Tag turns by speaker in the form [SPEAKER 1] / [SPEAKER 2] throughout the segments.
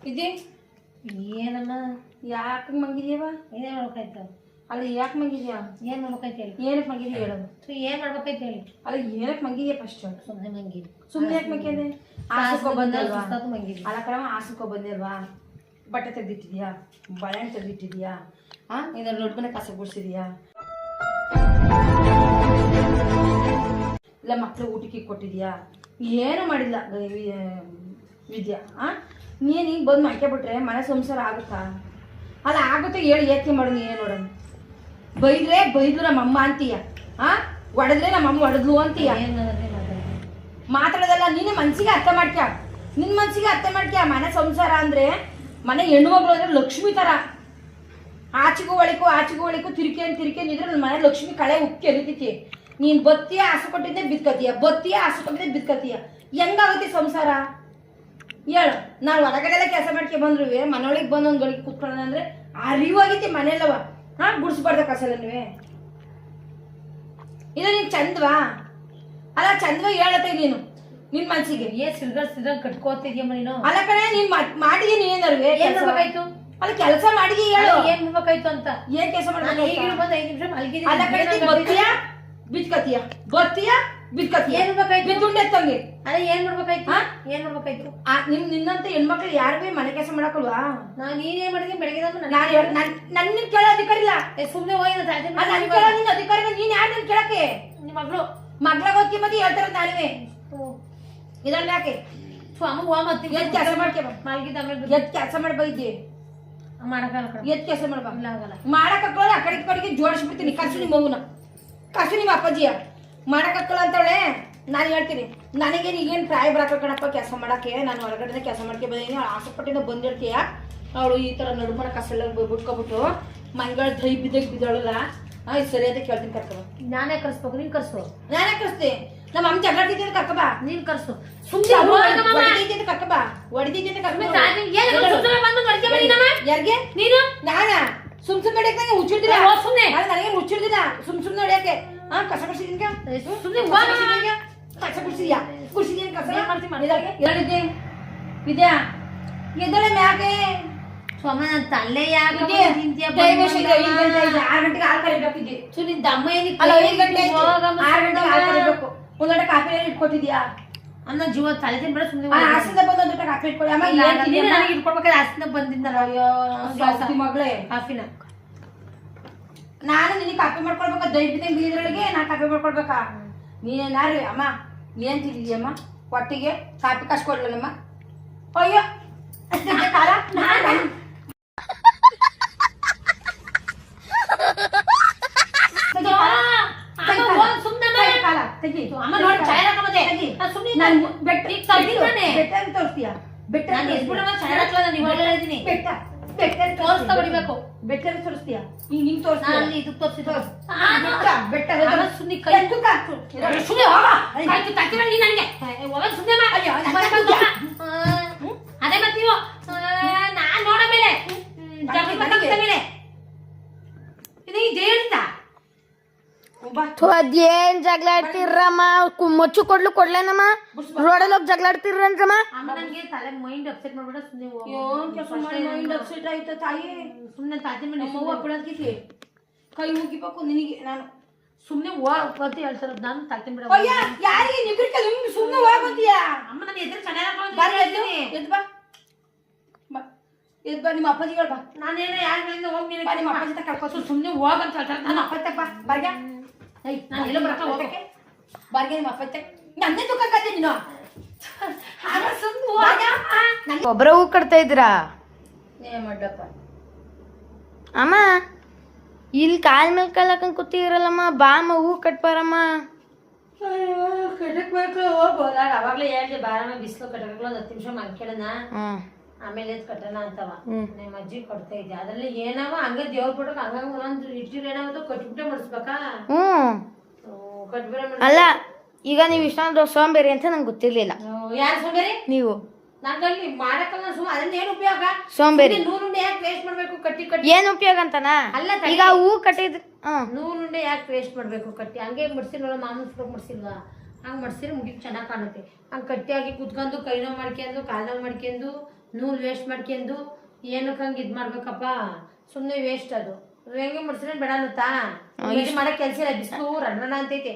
[SPEAKER 1] ಇದೆ
[SPEAKER 2] ಏನಮ್ಮ
[SPEAKER 1] ಯಾಕೆ ಮಗಿದ್ಯವ?
[SPEAKER 2] ಏನೇನು ಮಾಡ್ಬೇಕಾಯ್ತು?
[SPEAKER 1] ಅಲ್ಲ ಯಾಕೆ ಮಗಿದ್ಯಾ?
[SPEAKER 2] ಏನು ಮಾಡ್ಬೇಕಾಯ್ತು ಹೇಳಿ?
[SPEAKER 1] ಏನಕ್ಕೆ ಮಗಿದ್ಯ ಹೇಳೋದು?
[SPEAKER 2] ಏನು ಮಾಡ್ಬೇಕಾಯ್ತು ಹೇಳಿ?
[SPEAKER 1] ಅಲ್ಲ ಏನಕ್ಕೆ ಮಗಿದ್ಯಾ ಫಸ್ಟ್?
[SPEAKER 2] ಸುಮ್ಮನೆ ಮಂಗಿರಿ.
[SPEAKER 1] ಸುಮ್ಮನೆ ಯಾಕೆ ಮಗ್ಯದೆ? ಆಸಕ್ಕೋ ಬಂದಲ್ವಾ?
[SPEAKER 2] ಮಂಗಿರಿ.
[SPEAKER 1] ಅಲ್ಲ ಕಣವ ಆಸಕ್ಕೋ ಬಂದಿಲ್ವಾ? ಬಟ್ಟೆ ತೆಗ್ದಿಟ್ಟಿದ್ಯಾ? ಬಾಳೆಹಣ್ಣು ತೆಗ್ದಿಟ್ಟಿದ್ಯಾ? ಇದನ್ನ ಲೊಡ್ಮನೆ ಕಸ ಗುಡಿಸಿದ್ಯಾ? ಇಲ್ಲ ಮಕ್ಳು ಊಟಕ್ಕೆ ಕೊಟ್ಟಿದ್ಯಾ? ಏನು ಮಾಡಿಲ್ಲ ವಿದ್ಯಾ. ನೀನು ಈಗ ಬಂದು ಮಾಡ್ಕೊಬಿಟ್ರೆ ಮನೆ ಸಂಸಾರ ಆಗುತ್ತಾ? ಅಲ್ಲ ಆಗುತ್ತೆ ಹೇಳಿ ಏಕೆ ಮಾಡು ನೀ ಏನು ನೋಡೋಣ. ಬೈದ್ರೆ ನಮ್ಮಮ್ಮ ಅಂತೀಯ, ಹೊಡೆದ್ರೆ ನಮ್ಮಮ್ಮ ಹೊಡೆದ್ಲು ಅಂತೀಯ. ಮಾತಾಡೋದಲ್ಲ, ನೀನು ಮನ್ಸಿಗೆ ಅರ್ಥ ಮಾಡ್ಕ್ಯ. ನಿನ್ನ ಮನ್ಸಿಗೆ ಅರ್ಥ ಮಾಡ್ಕ್ಯ. ಮನೆ ಸಂಸಾರ ಅಂದ್ರೆ ಮನೆ ಹೆಣ್ಣುಮಗಳು ಅಂದ್ರೆ ಲಕ್ಷ್ಮಿ ತರ. ಆಚೆಗೂ ಒಳಿಕು ತಿರ್ಕೆ ನನ್ನ ಮನೆ ಲಕ್ಷ್ಮಿ ಕಳೆ ಉಕ್ಕಿ ಎರಿತೈತಿ. ನೀನ್ ಬತ್ತಿಯ ಆಸೆ ಕೊಟ್ಟಿದ್ದೆ ಬಿದ್ಕತೀಯ. ಹೆಂಗಾಗುತ್ತೆ ಸಂಸಾರ ಹೇಳು? ನಾವು ಹೊರಗಡೆಲ್ಲ ಕೆಲಸ ಮಾಡ್ಕೆ ಬಂದ್ರು ಮನೊಳಗೆ ಬಂದು ಒಂದು ಗಳಿಗೆ ಕೂತ್ಕೊಳ್ಳೋಣ ಅಂದ್ರೆ ಅರಿವಾಗೈತಿ ಮನೆಯಲ್ಲವ. ಗುಡಿಸ್ಬಾರ್ದ ಕಸಲನ್ನುವೆ. ಇದು ನೀನ್ ಚಂದ್ವಾ? ಅಲ್ಲ ಚಂದ್ವಾ ಹೇಳತ್ತೆ ನೀನು ನಿನ್ ಮನ್ಸಿಗೆ
[SPEAKER 2] ಸಿಲ್ಗರ್ ಕಟ್ಕೋತಿದ್ಯಮ್ಮ ನೀನು.
[SPEAKER 1] ಅಲ್ಲ ಕಣೆ ನೀನ್ ಮಾಡಿದೀನಿ ಏನಲ್ವೇ?
[SPEAKER 2] ಏನ್ ಮಾಡ್ಬೇಕಾಯ್ತು?
[SPEAKER 1] ಅಲ್ಲ ಕೆಲಸ ಮಾಡಿದೀ ಹೇಳು.
[SPEAKER 2] ಏನ್ ಮಾಡ್ಬೇಕಾಯ್ತು ಅಂತ?
[SPEAKER 1] ಏನ್ ಕೆಲಸ ಮಾಡ್ಬೇಕು?
[SPEAKER 2] ಈಗ ಬಂದು 5 ನಿಮಿಷ ಮಲಗಿದ್ದೀನಿ.
[SPEAKER 1] ಅಲ್ಲ ಕಣೆ ಬತ್ತಿಯ ಬಿದ್ಕತೀಯ ಏನ್ ಮಾಡ್ಬೇಕಾಯ್ತು? ಬಿದ್ದುಂಡೆತ್ತಂಗೆ.
[SPEAKER 2] ಅಲ್ಲ ಏನ್ ಮಾಡ್ಬೇಕಾಯ್ತು? ಏನ್ ಮಾಡ್ಬೇಕಾಯ್ತು?
[SPEAKER 1] ನಿನ್ನಂತ ಹೆಣ್ಮಕ್ಳು ಯಾರು ಮನೆ ಕೆಲಸ ಮಾಡಕ್ಕಲ್ವಾ?
[SPEAKER 2] ನೀನೇನ್ ಮಾಡಿದ್ರಿ ಬೆಳಗ್ಗೆ?
[SPEAKER 1] ನನ್ನ ಕೇಳೋ ಅಧಿಕಾರ ಇಲ್ಲ.
[SPEAKER 2] ಸುಮ್ನೆ ಹೋಗಿ
[SPEAKER 1] ನನ್ ಕೇಳೋ ನಿನ್ನ ಅಧಿಕಾರ. ನೀನ್ ಯಾರು ನನ್ ಕೇಳಕ್ಕೆ?
[SPEAKER 2] ನಿಮ್ಮ ಮಗ್ಳ
[SPEAKER 1] ಓದ್ತಿ ಮತ್ತೆ ಹೇಳ್ತಾರ ನಾನುವೆ ಇದನ್ನ ಯಾಕೆ ಎದ್ ಕೆಲಸ ಮಾಡ್ಕೆ ಎದ್ ಕೆಲಸ ಮಾಡ್ಬೈದ್ದಿ ಎದ್ ಕೆಲಸ ಮಾಡ್ಬಾ ಮಾಡಕ್ ಹಾಕೊಳ್ಳ. ಆ ಕಡೆಗೆ ಜೋಡಿಸ್ಬಿಡ್ತೀನಿ. ಕಸು ನಿಮ್ಮ ಮಗುನ, ಕಸು ನಿಮ್ಮ ಅಪ್ಪಾಜಿಯ ಮಾಡಕ್ ಹಾಕೊಳ್ಳ ಅಂತವಳೆ. ನಾನು ಹೇಳ್ತೀನಿ, ನನಗೇನು ಈಗೇನು ಪ್ರಾಯ ಬರಾಕ ಕಣಪ್ಪ ಕೆಲಸ ಮಾಡಕ್ಕೆ. ನಾನು ಹೊರಗಡೆ ಕೆಲಸ ಮಾಡ್ಕೆ ಬಂದಿದ್ದೀನಿ. ಆಸೆಪಟ್ಟಿಂದ ಬಂದಿರ್ತೀಯ. ಅವಳು ಈ ತರ ನಡುಮರ ಕಸೆಲ್ಲ ಬಿಟ್ಕೊಬಿಟ್ಟು ಮಂಗಳ ದೈ ಬಿದ್ದಾಳಲ್ಲ. ಸರಿಯಾದ ಕೇಳ್ತೀನಿ, ಕರ್ಕಬಾ.
[SPEAKER 2] ನಾನೇ ಕರ್ಸ್ಬೇಕು? ನೀನ್ ಕರ್ಸು.
[SPEAKER 1] ನಾನೇ ಕರ್ಸ್ತೆ. ನಮ್ಮ ಅಮ್ಮ ಜಗಳಾಡ್ತಿದ್ದೆ ಕರ್ಕಬಾ.
[SPEAKER 2] ನೀನ್ ಕರ್ಸು.
[SPEAKER 1] ಹೊಡಿತಿದ್ದೆ ಕರ್ಕಬಾ. ಹೊಡಿತಿದ್ದೆ ಯಾರಿಗೆ? ನೀನು ನಾನ ಸುಮ್ ಹೊಡಿಯಕ್ಕೆ ನಂಗೆ ಹುಚ್ಚಿಡ್ದಿಲ್ಲ. ನನಗೆ ಹುಚ್ಚಿಡ್ದಿಲ್ಲ ಸುಮ್ನೆ ಹೊಡಿಯಕ್ಕೆ. ಕಸ ಕುಡ್ಸಿದೀನಿ. ಕಸ ಕುಡ್ಸಿದ್ಯಾ ಕಸ ಮಾಡ್ತೀನಿ. ವಿದ್ಯಾ ಎದ್ದಳೆ ಮ್ಯಾಗೆ
[SPEAKER 2] ಸ್ವಾಮ ನನ್ನ ತಲೆ ಯಾಕೆ
[SPEAKER 1] 6 ಗಂಟೆಗೆ ಹಾಲು ಕರಿಬೇಕಿದ್ದೆ.
[SPEAKER 2] ನಿನ್ ದಮ್ಮ ಏನಿತ್ತು?
[SPEAKER 1] 5 ಗಂಟೆ 6 ಗಂಟೆಗೆ ಹಾಲು ಕರಿಬೇಕು. ಒಂದ್ ಲೋಟ ಕಾಫಿ ಇಟ್ಕೊಟ್ಟಿದ್ಯಾ?
[SPEAKER 2] ಅನ್ನ ಜೀವ ತಲೆ ತಿನ್ಬೇಡ ಸುಮ್ಮನೆ.
[SPEAKER 1] ಆಸಿಂದ ಬಂದು ಒಂದು ಲೋಟ ಕಾಫಿ ಇಟ್ಕೊಳ್ಳಿ. ಅಮ್ಮ
[SPEAKER 2] ನನಗೆ ಇಟ್ಕೊಡ್ಬೇಕಾದ್ರೆ ಆಸಿಂದ ಬಂದಿದ್ದಲ್ಲ
[SPEAKER 1] ಮಗಳೇ
[SPEAKER 2] ಕಾಫಿನ.
[SPEAKER 1] ನಾನು ನಿನಗೆ ಕಾಫಿ ಮಾಡ್ಕೊಳ್ಬೇಕಾ? ದೈವದಂಗೆ ಬೀದ್ರೊಳಗೆ ನಾ ಕಾಫಿ ಮಾಡ್ಕೊಳ್ಬೇಕಾ? ನೀನೇನಾರು ಅಮ್ಮ ಏನ್ ತಿಂದಿದ್ಯಮ್ಮ? ಹೊಟ್ಟಿಗೆ ಕಾಫಿ ಕಸ್ಕೊಡ್ಲಮ್ಮ. ಅಯ್ಯೋ ಕಾಲ ತೋರಿಸ್ತೀಯಾ? ಬೆಟ್ಟ ತೋರಿಸ್ತೀಯಾ? ಹಿಂಗ್
[SPEAKER 2] ಅದೇ ಮತ್ತೆ ನೀವು ನಾನ್ ನೋಡ ಮೇಲೆ
[SPEAKER 3] ಅದೇನ್ ಜಗಳಾಡ್ತಿರಮ್ಮ? ಮಚ್ಚು ಕೊಡ್ಲೇನಮ್ಮ? ರೋಡಲ್ಲಿ ಹೋಗಿ ಜಗಳಾಡ್ತಿರನ್ರಮ್ಮ?
[SPEAKER 2] ನನ್ಗೆ ತಲೆ ಮೈಂಡ್ ಅಪ್ಸೆಟ್ ಮಾಡ್ಬಿಡ.
[SPEAKER 1] ಅಪ್ಸೆಟ್ ಆಯ್ತು ತಾಯಿ.
[SPEAKER 2] ಸುಮ್ನೆ ತಾತಿ ಮಾಡಿ
[SPEAKER 1] ಬಿಡೋದಕ್ಕೆ ಕೈ ಮುಗಿಬೇಕು ನಿನಗೆ. ನಾನು
[SPEAKER 2] ಸುಮ್ನೆ ಹೋಗ್ಬಂತ ಹೇಳ್ತಾರ. ನಾನು ತಾತಿ ಬಿಡ
[SPEAKER 1] ಯಾರಿಗೆ ನಿಗ್ರಿಕ ಸುಮ್ನೆ ಹೋಗ್ಬಂತೀಯ?
[SPEAKER 2] ಅಮ್ಮ ನನ್ನ ಎದುರು ಚೆನ್ನಾಗಿ
[SPEAKER 1] ಎದ್ ಬಾ. ನಿಮ್ಮ ಅಪ್ಪಾಜಿಗಳು ಬಾ.
[SPEAKER 2] ನಾನೇನ ಯಾರಿಂದ ಹೋಗಿ
[SPEAKER 1] ನಿಮ್ಮ ಅಪ್ಪಾಜಿ ಕಳ್ಕೊಸು.
[SPEAKER 2] ಸುಮ್ನೆ ಹೋಗಂತ ಹೇಳ್ತಾರೆ.
[SPEAKER 1] ನನ್ನ ಅಪ್ಪ ಬಾ ಬರ್ಗ.
[SPEAKER 2] ನಾನು ಎಲ್ಲ ಬರಕ ಹೋಗಕ್ಕೆ
[SPEAKER 1] ಬರ್ಗೆ. ನಿಮ್ಮ ಅಪ್ಪ ನನ್ನೇ ದುಃಖಕ್ಕೆ ನೀನು
[SPEAKER 3] ಒಬ್ಬರ ಹೂ ಕಟ್ತಾ ಇದ್ದೀರಾ?
[SPEAKER 1] ಮಾಡಪ್ಪ
[SPEAKER 3] ಅಮ್ಮ ಇಲ್ಲಿ ಕಾಲ್ ಮೇಲೆ ಕಾಲ್ ಹಾಕೊಂಡ್ ಕೂತಿರಲ್ಲಮ್ಮ. ಬಾ ಅಮ್ಮ ಹೂ ಕಟ್ಬಾರಮ್ಮ.
[SPEAKER 2] ಕಟಕ್ಬೇಕು ಹೋಗ್ಬೋದ? ಅವಾಗ್ಲೇ ಹೇಳ್ದೆ ಬಾರಮ್ಮ ಬಿಸಿಲು ಕಟಕ್ಲು 10 ನಿಮಿಷ ಮಲ್ಕೊಳ್ಳೋಣ ಆಮೇಲೆ ಕಟ್ಟೋಣ ಅಂತವ. ನಿಮ್ಮ ಅಜ್ಜಿ ಕೊಡ್ತಾ ಇದ್ದೆ. ಅದ್ರಲ್ಲಿ ಏನಾವ ಹಂಗೆ ದೇವ್ರ ಕೊಟ್ಟಕ್ ಹಂಗ ಒಂದೊಂದು ಇಟ್ಟಿರ್ ಏನಾವತ್ತು ಕಟ್ಬಿಟ್ಟೆ ಮಾಡಿಸ್ಬೇಕಾ? ಕಟ್ಬಿಡ
[SPEAKER 3] ಅಲ್ಲ ಈಗ ನೀವು ಇಷ್ಟೊಂದು ಸೋಂಬೇರಿ ಅಂತ ನಂಗೆ ಗೊತ್ತಿರ್ಲಿಲ್ಲ.
[SPEAKER 2] ಯಾರು ಸೋಂಬೇರಿ?
[SPEAKER 3] ನೀವು.
[SPEAKER 2] ನಂಗಲ್ಲಿ ಮಾಡಕ್ಕಲ್ಲ ಸುಮ್ಮ ಅದನ್ನ ಏನು ಉಪಯೋಗ?
[SPEAKER 3] ಸೋಂಬೇರಿ.
[SPEAKER 2] 100 ಉಂಡೆ ಯಾಕೆ ವೇಸ್ಟ್ ಮಾಡ್ಬೇಕು ಕಟ್ಟಿ?
[SPEAKER 3] ಏನ್ ಉಪಯೋಗ ಅಂತನಾ?
[SPEAKER 2] ಅಲ್ಲ
[SPEAKER 3] ಈಗ ಹೂ ಕಟ್ಟಿದ್
[SPEAKER 2] 100 ಉಂಡೆ ಯಾಕೆ ವೇಸ್ಟ್ ಮಾಡ್ಬೇಕು ಕಟ್ಟಿ? ಹಂಗೆ ಮಡ್ಸಿಲ್ವಲ್ಲ ಮಾಮೂಲು ಮಡ್ಸಿಲ್ವಾ? ಹಂಗೆ ಮಡ್ಸಿದ್ರೆ ಮುಗಿದು ಚೆನ್ನಾಗಿ ಕಾಣುತ್ತೆ. ಹಂಗೆ ಕಟ್ಟಿಯಾಗಿ ಕುತ್ಕೊಂಡು ಕೈ ನೋವು ಮಾಡ್ಕೊಂಡು ಕಾಲು ನೋವು ಮಾಡ್ಕೊಂಡು ನೂಲ್ ವೇಸ್ಟ್ ಮಾಡ್ಕೊಂಡು ಏನಕ್ಕೆ ಹಂಗೆ ಇದು ಮಾಡ್ಬೇಕಪ್ಪ, ಸುಮ್ಮನೆ ವೇಸ್ಟ್ ಅದು. ಹೆಂಗೆ ಮುಡ್ಸಿದ್ರೆ ಬೇಡ ಅನ್ನುತ್ತಾ, ಮಾಡಕ್ ಕೆಲ್ಸ ಇಲ್ಲ, ಬಿಸಿಲು ರಣ್ಣ ಅಂತೈತಿ.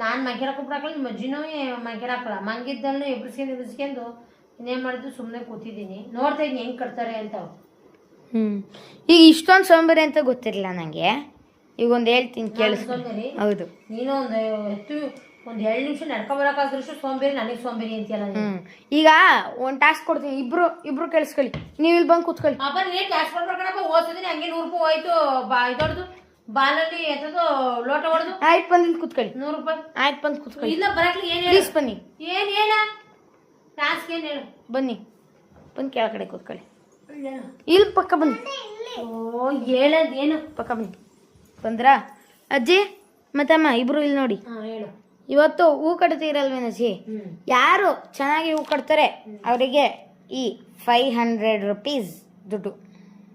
[SPEAKER 2] ನಾನ್ ಮಂಗ್ಯಾರ ಕೊಬ್ಬರಾಕಲ್ಲ, ನಿಮ್ಮ ಅಜ್ಜಿನೂ ಮಂಗ್ಯಾರ ಹಾಕಲ್ಲ, ಮಂಗಿದ್ದಲ್ನು ಎಬ್ಬಿಸ್ಕೊಂಡು ಇನ್ನೇನ್ ಮಾಡಿದ್ದು ಸುಮ್ಮನೆ ಕೂತಿದ್ದೀನಿ, ನೋಡ್ತಾ ಇದ್ದೀನಿ ಹೆಂಗ್ ಕಟ್ತಾರೆ ಅಂತ.
[SPEAKER 3] ಈಗ ಇಷ್ಟೊಂದು ಸೋಂಬೇರಿ ಅಂತ ಗೊತ್ತಿರಲಿಲ್ಲ ನನಗೆ. ಈಗ ಒಂದು ಹೇಳ್ತೀನಿ ಕೇಳಿಸ್ಕೊ. ಹೌದು,
[SPEAKER 2] ನೀನು ಒಂದು 2 ನಿಮಿಷ ನಡ್ಕೊಬರಕಾದ್ರಷ್ಟು ಸೋಂಬೇರಿ, ನನಗೆ ಸೋಂಬೇರಿ ಅಂತೀಯಲ್ಲ.
[SPEAKER 3] ಈಗ ಒಂದು ಟಾಸ್ಕ್ ಕೊಡ್ತೀನಿ, ಇಬ್ರು ಕೇಳಿಸ್ಕೊಳ್ಳಿ, ನೀವು ಇಲ್ಲಿ ಬಂದು ಕೂತ್ಕೊಳ್ಳಿ.
[SPEAKER 2] ಅಪ್ಪ ನೀ ಕ್ಯಾಶ್ ಕೊಡ್ಬೇಕಣಪ್ಪ, ಓದ್ತಿದ್ದೀನಿ ಹಂಗೆ 100 ರೂಪಾಯಿ ಹೋಯ್ತು. ಇದೊಡ್ದು ಬಾಲಲ್ಲಿ ಎತ್ತದು ಲೋಟ ಹೊಡೆದು.
[SPEAKER 3] ಆಯ್ತು ಬಂದು ಇಲ್ಲಿ ಕೂತ್ಕೊಳ್ಳಿ.
[SPEAKER 2] 100 ರೂಪಾಯಿ
[SPEAKER 3] ಆಯ್ತು ಬಂದು ಕೂತ್ಕೊಳ್ಳಿ.
[SPEAKER 2] ಇಲ್ಲ ಬರಕ್ಲಿ ಏನ್
[SPEAKER 3] ಪ್ಲೀಸ್ ಬನ್ನಿ.
[SPEAKER 2] ಏನ ಟಾಸ್ಕ್ ಏನ್ ಹೇಳು?
[SPEAKER 3] ಬನ್ನಿ ಬಂದು ಕೆಳಗಡೆ ಕೂತ್ಕೊಳ್ಳಿ. ಇಲ್ಲಿ ಪಕ್ಕ ಬನ್ನಿ.
[SPEAKER 2] ಓ ಹೇಳದ್ ಏನು?
[SPEAKER 3] ಪಕ್ಕ ಬನ್ನಿ. ಬಂದ್ರಾ ಅಜ್ಜಿ ಮತ್ತಮ್ಮ ಇಬ್ರು ಇಲ್ಲಿ ನೋಡಿ.
[SPEAKER 2] ಹೇಳು.
[SPEAKER 3] ಇವತ್ತು ಹೂ ಕಟ್ತೀರಲ್ವೇನಜ್ಜಿ, ಯಾರು ಚೆನ್ನಾಗಿ ಹೂ ಕಟ್ತಾರೆ ಅವರಿಗೆ ಈ 500 ರೂಪೀಸ್ ದುಡ್ಡು.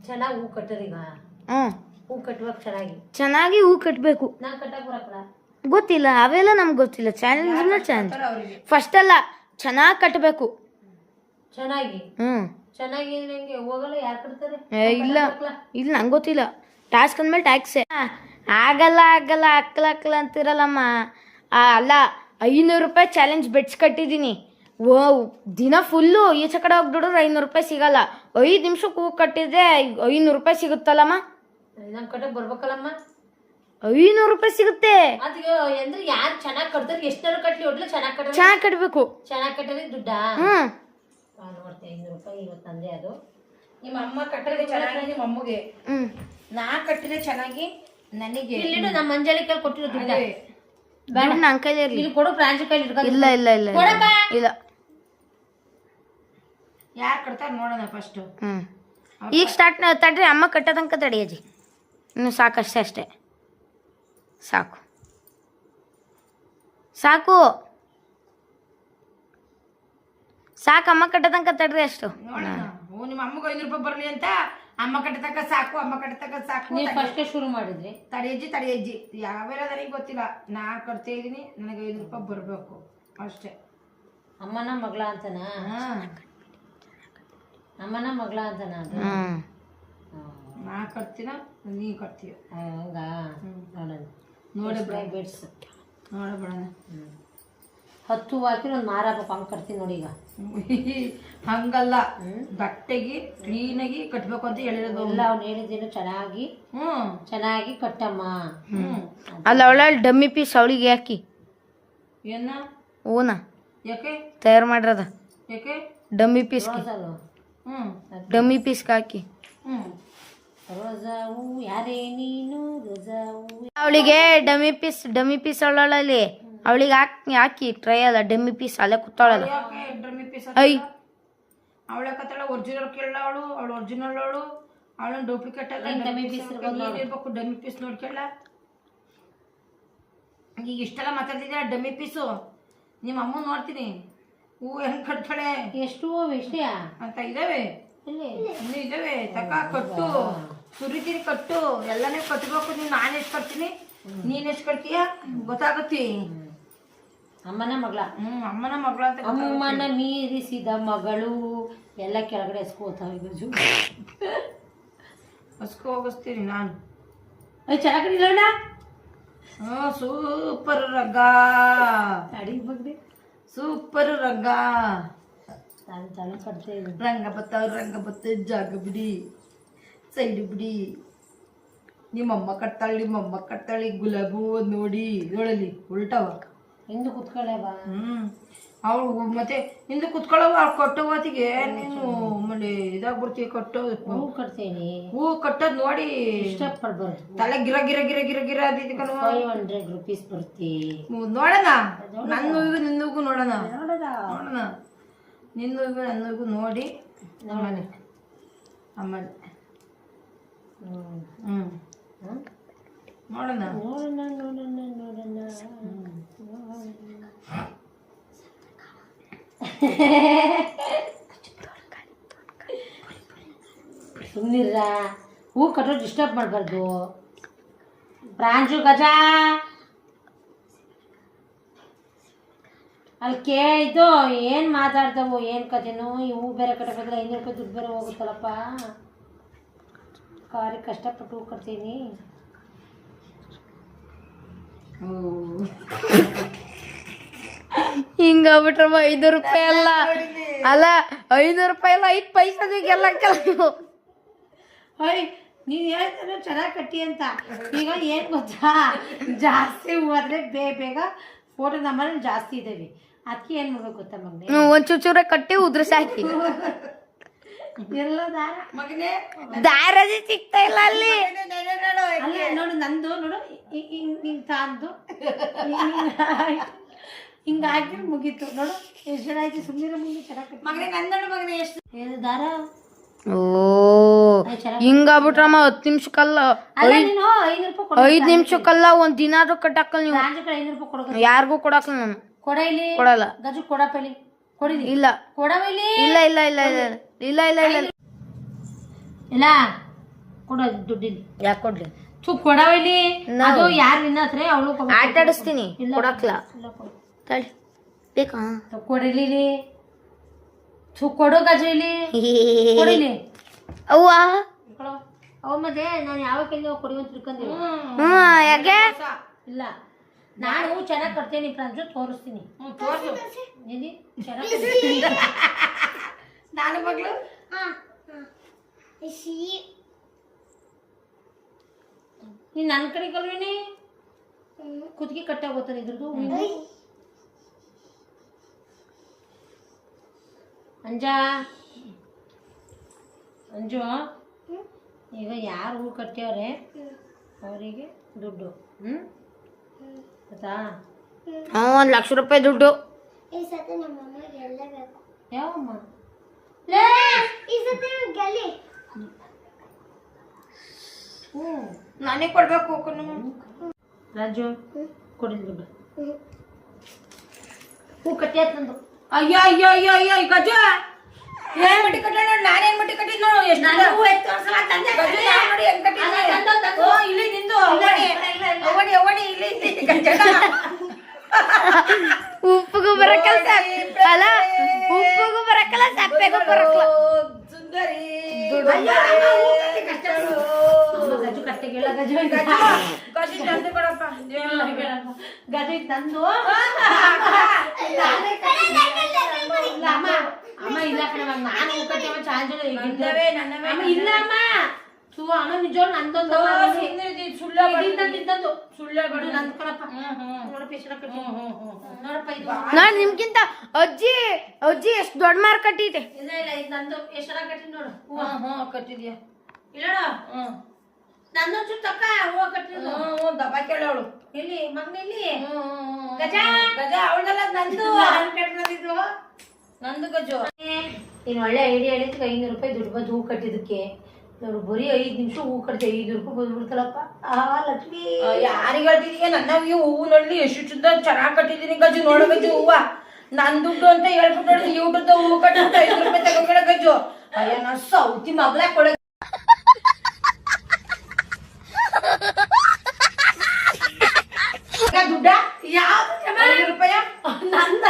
[SPEAKER 2] ಚೆನ್ನಾಗಿ ಹೂ ಕಟ್ಟರೀಗ. ಹೂ ಕಟ್ಟುವಾಗ
[SPEAKER 3] ಚೆನ್ನಾಗಿ ಹೂ ಕಟ್ಟಬೇಕು.
[SPEAKER 2] ನಾ ಕಟ್ಟಕ್ ಬರಕಲ್ಲ,
[SPEAKER 3] ಗೊತ್ತಿಲ್ಲ, ಅವೆಲ್ಲ ನಮ್ಗೆ ಗೊತ್ತಿಲ್ಲ. ಚಾಲೆಂಜ್ ಫಸ್ಟ್ ಅಲ್ಲ, ಚೆನ್ನಾಗಿ ಕಟ್ಟಬೇಕು.
[SPEAKER 2] ಚೆನ್ನಾಗಿ ಚೆನ್ನಾಗಿ ನಂಗೆ ಹೋಗಲ್ಲ, ಯಾರು ಕಟ್ತಾರೆ?
[SPEAKER 3] ಇಲ್ಲ ನಂಗೆ ಗೊತ್ತಿಲ್ಲ. ಟಾಸ್ಕ್ ಅಂದ್ಮೇಲೆ ಟ್ಯಾಕ್ಸೇ. ಆಗಲ್ಲ ಅಕ್ಕಲ ಅಂತಿರಲ್ಲಮ್ಮ. ಅಲ್ಲ 500 ರೂಪಾಯಿ ಚಾಲೆಂಜ್ ಬೆಡ್ಸ್ ಕಟ್ಟಿದ್ದೀನಿ. ಓ ದಿನ ಫುಲ್ಲು ಈಚೆ ಕಡೆ ಹೋಗ್ಬಿಡೋರು 500 ರೂಪಾಯಿ ಸಿಗಲ್ಲ. 5 ನಿಮಿಷಕ್ಕೆ ಹೂ ಕಟ್ಟಿದ್ರೆ 500 ರೂಪಾಯಿ ಸಿಗುತ್ತಲ್ಲಮ್ಮ.
[SPEAKER 2] ನಮ್ ಕಡೆ ಬರ್ಬೇಕಲ್ಲಮ್ಮ,
[SPEAKER 3] 500 ರೂಪಾಯಿ ಸಿಗುತ್ತೆ.
[SPEAKER 2] ಅದು ಅಂದ್ರೆ ಯಾರು ಚೆನ್ನಾಗಿ ಕಟ್ತಾರೆ, ಎಷ್ಟಾರು ಕಟ್ಲಿ ಒಟ್ಲು ಚೆನ್ನಾಗಿ
[SPEAKER 3] ಕಟ್ಟಬೇಕು.
[SPEAKER 2] ಚೆನ್ನಾಗಿ ಕಟ್ಟರೆ ದುಡ್ಡಾ? ನೋಡ್ತೆ 500 ರೂಪಾಯಿ ಇವತ್ತು ತಂದೆ. ಅದು
[SPEAKER 1] ನಿಮ್ಮ ಅಮ್ಮ ಕಟ್ಟಿದ್ರೆ ಚೆನ್ನಾಗಿ ನಿಮ್ಮ ಅಮ್ಮಗೆ, ನಾ ಕಟ್ಟಿದ್ರೆ ಚೆನ್ನಾಗಿ ನನಗೆ.
[SPEAKER 2] ಇಲ್ಲಿ ನಮ್ಮ ಮಂಜಾಳಿ ಕೈಲಿ ಕೊಟ್ಟಿರೋ ದುಡ್ಡ
[SPEAKER 3] ನನ್ನ ಕೈಲಿ ಇರ್ಲಿ.
[SPEAKER 2] ಇಲ್ಲಿ ಕೊಡು, ಪ್ರಾಂಜಿ ಕೈಲಿ ಇಟ್ಕೊಂಡು.
[SPEAKER 3] ಇಲ್ಲ
[SPEAKER 1] ಯಾರು ಕಟ್ತಾರೆ ನೋಡೋಣ ಫಸ್ಟ್.
[SPEAKER 3] ಈಗ ಸ್ಟಾರ್ಟ್ ತಡ್ರಿ, ಅಮ್ಮ ಕಟ್ಟೋ ತನಕ ತಡಿಯಜ್ಜಿ. ಇನ್ನು ಅಷ್ಟೇ ಸಾಕಮ್ಮ ಕಟ್ಟೋ ತನಕ ತಡ್ರಿ ಅಷ್ಟು.
[SPEAKER 1] ನೋಡೋಣ ನಿಮ್ಮ ಅಮ್ಮಗೆ 500 ರೂಪಾಯಿ ಬರಲಿ ಅಂತ ಅಮ್ಮ ಕಟ್ಟತಕ್ಕ ಸಾಕು.
[SPEAKER 2] ನೀವು ಫಸ್ಟ್ ಶುರು ಮಾಡಿದ್ರಿ.
[SPEAKER 1] ತಡಿಯಜ್ಜಿ ಯಾವೆಲ್ಲ ನನಗೆ ಗೊತ್ತಿಲ್ಲ. ನಾ ಕಟ್ತಾ ಇದ್ದೀನಿ, ನನಗೆ 500 ರೂಪಾಯಿ ಬರಬೇಕು ಅಷ್ಟೇ.
[SPEAKER 2] ಅಮ್ಮನ ಮಗಳ ಅಂತನ ಅದು.
[SPEAKER 1] ನಾ ಕಟ್ತೀನ, ನೀ ಕಟ್ತೀಯ.
[SPEAKER 2] ಹಂಗ ನೋಡೋಣ,
[SPEAKER 1] ನೋಡಬೇಡ
[SPEAKER 2] 10 ಹಾಕಿ ಒಂದು ಮಾರಾಪ ಹಂಗೆ ಕಟ್ತೀನಿ ನೋಡಿ. ಈಗ
[SPEAKER 1] ಹಂಗಲ್ಲ, ಬಟ್ಟೆಗೆ ಕ್ಲೀನಾಗಿ ಕಟ್ಬೇಕು ಅಂತ ಹೇಳಿರೋದು.
[SPEAKER 2] ಎಲ್ಲ ಅವ್ನು ಹೇಳಿದ್ದೇನು ಚೆನ್ನಾಗಿ ಕಟ್ಟಮ್ಮ.
[SPEAKER 3] ಅಲ್ಲ ಅವಳ ಡಮ್ಮಿ ಪೀಸ್ ಅವಳಿಗೆ ಹಾಕಿ.
[SPEAKER 1] ಏನ
[SPEAKER 3] ಓನಾ
[SPEAKER 1] ಯಾಕೆ
[SPEAKER 3] ತಯಾರು ಮಾಡಿರೋದ?
[SPEAKER 1] ಯಾಕೆ
[SPEAKER 3] ಡಮ್ಮಿ ಪೀಸ್ ಹಾಕಿ.
[SPEAKER 2] ಯಾರೇ ನೀನು
[SPEAKER 3] ಅವಳಿಗೆ ಡಮ್ಮಿ ಪೀಸ್ ಅವಳಲ್ಲಿ ಅವಳಿಗೆ ಹಾಕಿ ಟ್ರೈ ಅಲ್ಲ ಡಮ್ಮಿ ಪೀಸ್ ಅಲ್ಲೇ ಕೂತಾಳಲ್ಲ.
[SPEAKER 1] ಡಮ್ಮಿ ಪೀಸ್
[SPEAKER 3] ಐ
[SPEAKER 1] ಅವಳ ಕತ್ತಳ ಒರಿಜಿನಲ್ ಕೇಳ, ಅವಳು ಒರಿಜಿನಲ್, ಅವಳು ಡೂಪ್ಲಿಕೇಟ್ ಅಲ್ಲ.
[SPEAKER 2] ಡಮ್ಮಿ ಪೀಸ್
[SPEAKER 1] ಇರ್ಬೇಕು. ಡಮ್ಮಿ ಪೀಸ್ ನೋಡ್ಕೊಳ್ಳ. ಈಗ ಇಷ್ಟೆಲ್ಲ ಮಾತಾಡ್ತಿದ್ದೆ ಡಮ್ಮಿ ಪೀಸು. ನಿಮ್ಮ ಅಮ್ಮ ನೋಡ್ತೀನಿ ಹೂ ಹೆಂಗ್ ಕಟ್ತಾಳೆ,
[SPEAKER 2] ಎಷ್ಟು ಎಷ್ಟೇ
[SPEAKER 1] ಅಂತ ಇದಾವೆ, ಇನ್ನೂ ಇದಾವೆ. ಕಟ್ಟು ಸುರಿತೀನಿ, ಕಟ್ಟು ಎಲ್ಲಾನೇ ಕಟ್ಬೇಕು. ನಾನು ಎಷ್ಟು ಕಟ್ತೀನಿ, ನೀನ್ ಎಷ್ಟು ಕಟ್ತೀಯ ಗೊತ್ತಾಗತ್ತಿ.
[SPEAKER 2] ಅಮ್ಮನ ಮಗಳ
[SPEAKER 1] ಅಮ್ಮನ ಮಗಳ ಅಂತ.
[SPEAKER 2] ಅಮ್ಮನ ಮೀರಿಸಿದ ಮಗಳು ಎಲ್ಲ ಕೆಳಗಡೆ ಎಸ್ಕೋತಾವೆ.
[SPEAKER 1] ಹೋಗಿಸ್ತೀನಿ ನಾನು.
[SPEAKER 2] ಚೆನ್ನಾಗಿಲ್ಲ
[SPEAKER 1] ಸೂಪರ್ ರಗ್ಗ,
[SPEAKER 2] ಅಡಿಗೆ ಬಗ್ಗೆ
[SPEAKER 1] ಸೂಪರ್ ರಗ್ಗ.
[SPEAKER 2] ಕಟ್ತೇ
[SPEAKER 1] ರಂಗ ಬತ್ತ ಜಾಗ ಬಿಡಿ, ಸೈಡ್ ಬಿಡಿ. ನಿಮ್ಮಮ್ಮ ಕಟ್ತಾಳಿ ಗುಲಾಬಿ ಹೂವು ನೋಡಿ, ನೋಡಲಿ ಉಲ್ಟವ
[SPEAKER 2] ಹಿಂದೆ ಕುತ್ಕೊಳ್ಳೆ ಬಾ.
[SPEAKER 1] ಅವಳು ಮತ್ತೆ ಹಿಂದೆ ಕುತ್ಕೊಳ್ಳವ. ಅವ್ಳು ಕಟ್ಟೋ ಹೊತ್ತಿಗೆ ನೀನು ಇದಾಗ್ಬಿಡ್ತೀವಿ. ಹೂ
[SPEAKER 2] ಕಟ್ತೀನಿ,
[SPEAKER 1] ಹೂ ಕಟ್ಟೋದ್ ನೋಡಿ
[SPEAKER 2] ಇಷ್ಟಪಡ್ಬಾರ್ದು.
[SPEAKER 1] ತಲೆ ಗಿರ
[SPEAKER 2] 500 ರೂಪೀಸ್ ಬರ್ತಿ.
[SPEAKER 1] ನೋಡೋಣ, ನನ್ನೂಗೂ ನಿನ್ನೂಗೂ ನೋಡೋಣ. ನಿನ್ನೂಗೂ ನನ್ನೂಗೂ ನೋಡಿ ಆಮೇಲೆ ನೋಡೋಣ.
[SPEAKER 2] ಸುಮ್ಮನಿರ, ಹೂ ಕಟ್ಟೋ ಡಿಸ್ಟರ್ಬ್ ಮಾಡಬಾರ್ದು. ಪ್ರಾಂಜು ಗಜ ಅಲ್ಲಿ ಇದು ಏನ್ ಮಾತಾಡ್ತಾವು ಏನ್ ಕಥೆನೋ ಇವು ಬೇರೆ ಕಟ್ಟಬೇಕಲ್ಲ 500 ರೂಪಾಯಿ ದುಡ್ಡು ಬೇರೆ ಹೋಗುತ್ತಲ್ಲಪ್ಪ ಕಾರಿ ಕಷ್ಟಪಟ್ಟು ಹೂ ಕಟ್ತೀನಿ
[SPEAKER 3] ಹಿಂಗಾಗ್ಬಿಟ್ರಮ್ಮ 500 ರೂಪಾಯಿ ಅಲ್ಲ 500 ರೂಪಾಯಿ ಅಲ್ಲ 5 ಪೈಸೆಗೆಲ್ಲ ಕೆಲವು
[SPEAKER 2] ಹೊಯ್ ನೀನು ಹೇಳ್ತಾನೆ ಚೆನ್ನಾಗಿ ಕಟ್ಟಿ ಅಂತ ಈಗ ಏನು ಗೊತ್ತಾ ಜಾಸ್ತಿ ಹೋದ್ರೆ ಬೇಗ ಫೋಟೋ ನಮ್ಮಲ್ಲಿ ಜಾಸ್ತಿ ಇದ್ದಾವೆ ಅದಕ್ಕೆ ಏನು ಮಾಡ್ಬೇಕು ಗೊತ್ತಾ ಮಗನೇ
[SPEAKER 3] ಒಂದ್ ಚೂರ ಕಟ್ಟಿ ಉದ್ರಸಿ ಹಾಕಿ
[SPEAKER 2] ಎಲ್ಲ ದಾರ
[SPEAKER 3] ದಾರದಿ ಸಿಗ್ತಾ ಇಲ್ಲ ಅಲ್ಲಿ
[SPEAKER 2] ಅಲ್ಲ ನೋಡು ನಂದು ನೋಡು ಹಿಂಗೆ ತಂದು ಹಿಂಗೆ ಹಾಕಿದ್ರೆ ಮುಗೀತು ನೋಡು ಎಷ್ಟು ಜನ ಆಯ್ತು ಸುಮ್ಮನೆ ಮುಂದೆ ಚೆನ್ನಾಗಿ ಮಗನೇ ನಂದೋಡು ಮಗನೇ ಎಷ್ಟು ಏನು ದಾರ
[SPEAKER 3] ಓ ಹಿಂಗಾಗ್ಬಿಟ್ರಮ್ಮ 10 ನಿಮಿಷಕ್ಕಲ್ಲ
[SPEAKER 2] ಅಲ್ಲ ನೀನು 500 ರೂಪಾಯಿ
[SPEAKER 3] 5 ನಿಮಿಷಕ್ಕಲ್ಲ ಒಂದ್ ದಿನಾದ್ರೂ ಕಟ್ಟಾಕಲ್ ನೀವು
[SPEAKER 2] ರಾಜ ಕಡೆ 500 ರೂಪಾಯಿ ಕೊಡಬೇಕು
[SPEAKER 3] ಯಾರಿಗೂ ಕೊಡಾಕಲ್ಲ ನಾನು
[SPEAKER 2] ಕೊಡ ಇಲ್ಲಿ
[SPEAKER 3] ಕೊಡಲ್ಲ
[SPEAKER 2] ಗಜು ಕೊಡಪ್ಪ ಇಲ್ಲಿ ಕೊಡಿಲಿ
[SPEAKER 3] ಇಲ್ಲ
[SPEAKER 2] ಕೊಡವ ಇಲ್ಲಿ
[SPEAKER 3] ಇಲ್ಲ ಇಲ್ಲ ಇಲ್ಲ ಇಲ್ಲ ಇಲ್ಲ ಇಲ್ಲ ಇಲ್ಲ
[SPEAKER 2] ಇಲ್ಲ ಕೊಡ ದುಡ್ಡಿಲ್ಲಿ
[SPEAKER 3] ಯಾಕೆ ಕೊಡ್ಲಿ
[SPEAKER 2] ಕೊಡವ ಇಲ್ಲಿ ಅದು ಯಾರು ನಿನ್ನತ್ರೆ ಅವಳು
[SPEAKER 3] ಆಟ ಆಡಿಸ್ತೀನಿ ಕೊಡಕ್ಲ ತಳಿ ಬೇಕಾ
[SPEAKER 2] ಕೊಡಿಲಿ ಇಲ್ಲಿ ಕೊಡು ಗಜು ಇಲ್ಲಿ ಕೊಡಿಲಿ
[SPEAKER 3] ಅವ್ವ
[SPEAKER 2] ಅವ ಮತ್ತೆ ನಾನು ಯಾವಾಗ ಕೊಡುವಂತ ತಿಳ್ಕೊಂಡಿಲ್ಲ
[SPEAKER 3] ಯಾಕೆ
[SPEAKER 2] ಇಲ್ಲ ನಾನು ಚೆನ್ನಾಗಿ ಕಟ್ತೀನಿ ಫ್ರೆಂಡ್ಸ್ ತೋರಿಸ್ತೀನಿ ಎಲ್ಲಿ ಚೆನ್ನಾಗಿ ನಾನು ಮಗಳು ನೀನು ನನ್ನ ಕಡೆ ಕಲ್ವೇನಿ ಕುತ್ತಿಗೆ ಕಟ್ಟಾಗೋತಾನೆ ಇದ್ರದ್ದು ಅಂಜು ಈಗ ಯಾರು ಹೂ ಕಟ್ಟ್ಯವ್ರೆ ಅವರಿಗೆ ದುಡ್ಡು ಆಯ್ತಾ
[SPEAKER 3] 1 ಲಕ್ಷ ರೂಪಾಯಿ ದುಡ್ಡು
[SPEAKER 2] ಯಾವಮ್ಮ
[SPEAKER 1] ನಾನೇ ಕೊಡ್ಬೇಕು
[SPEAKER 2] ರಾಜು ಕೊಡಿ ದುಡ್ಡು ಹೂ ಕಟ್ಟಿ ಆಯ್ತು ನಂದು
[SPEAKER 1] ಅಯ್ಯೋ ಅಯ್ಯೋ ಅಯ್ಯೋ ಅಯ್ಯೋ ಗಜ ಏನ್ ಮಟ್ಟಿ ಕಟ್ಟ ನೋಡಿ ನಾನೇನ್ ಮಟ್ಟಿ ಕಟ್ಟಿದ್ ನೋಡು ಎಷ್ಟು ನೋಡಿ ಹೆಂಗ್ ಕಟ್ಟಿದ್ ಇಲ್ಲಿ ನಿಂದು ಅವಡಿ ಅವಡಿ ಇಲ್ಲಿ ಗಜ
[SPEAKER 3] ಉಪ್ಪಿಗೂ ಬರಕಲ್ಲ ಅಲ್ಲ ಉಪ್ಪಿಗೂ ಬರಕಲ್ಲ ಸಪ್ಪೆಗೂ ಬರಕಲ್ಲ
[SPEAKER 1] ಸುಂದರಿ
[SPEAKER 2] ಗಜು ಕಟ್ಟೆ ಕೇಳ ಗಜು
[SPEAKER 1] ಗಜ ತಂದು ಕೊಡಪ್ಪ
[SPEAKER 2] ಗಜು ತಂದು ಅಮ್ಮ ಇಲ್ಲ ಕಣ ನಾನು ಹೂ ಕಟ್ಟಿ ಅಮ್ಮ ಚಾಂಜ್ ಇಲ್ಲ ಅಮ್ಮ ಅಮ್ಮ ನಿಜವಾಗ್ ನಂದೊಂದು ಸುಳ್ಳು ಬಿಡು ನಂದು ಕಣಪ್ಪ ನೋಡಪ್ಪ ಎಷ್ಟು ಕಟ್ಟಿ ನೋಡಪ್ಪ ಇದು
[SPEAKER 3] ನಾನ್ ನಿಮ್ಗಿಂತ ಅಜ್ಜಿ ಎಷ್ಟು ದೊಡ್ಡ ಮಾರ್ ಕಟ್ಟಿದೆ
[SPEAKER 2] ಇಲ್ಲ ಇಲ್ಲ ಇದು ನಂದು ಎಷ್ಟು ಚೆನ್ನಾಗಿ ಕಟ್ಟಿ ನೋಡು
[SPEAKER 1] ಕಟ್ಟಿದ್ಯಾ
[SPEAKER 2] ಇಲ್ಲ ನಂದೊಂಚೂರು ತಕ್ಕ ಹೂವ ಕಟ್ಟಿದ್ದು
[SPEAKER 1] ದಬ್ಬ ಕೇಳೋಳು
[SPEAKER 2] ಇಲ್ಲಿ ಮಗನ ಇಲ್ಲಿ
[SPEAKER 1] ಗಜ ಗಜ ಅವಳದಲ್ಲ ನಂದು
[SPEAKER 2] ಕಟ್ಟಿದ್ದು
[SPEAKER 1] ನಂದು ಗಜು
[SPEAKER 2] ನೀನು ಒಳ್ಳೆ ಐಡಿಯಾ ಹೇಳಿದ್ರೆ 500 ರೂಪಾಯಿ ದುಡ್ಡು ಬಂದು ಹೂ ಕಟ್ಟಿದ್ದಕ್ಕೆ ನೋಡು ಬರೀ 5 ನಿಮಿಷ ಹೂ ಕಟ್ಟಿ 500 ರೂಪಾಯಿ ಬಂದ್ಬಿಡ್ತಲ್ಲಪ್ಪ ಲಕ್ಷ್ಮಿ
[SPEAKER 1] ಯಾರಿಗೆ ಹೇಳ್ತಿದೀಯ ನನ್ನ ಹೂವು ನೋಡಿ ಎಷ್ಟು ಚಂದ ಚೆನ್ನಾಗಿ ಕಟ್ಟಿದೀನಿ ಗಜು ನೋಡು ಗಜು ಹೂವ ನನ್ ದುಡ್ಡು ಅಂತ ಹೇಳ್ಬಿಟ್ಟು ನೋಡಿ ಯೂಟ್ಯೂಬ್ ಹೂ ಕಟ್ಟಿಬಿಟ್ಟು 5 ರೂಪಾಯಿ ತಗೊಂಡ ಗಜು ಅಯ್ಯ ನಾ ಸೌತಿ ಮಗಳ ಕೊಡ ದುಡ್ಡ ಯಾವ್ದು ರೂಪಾಯ ನನ್ನ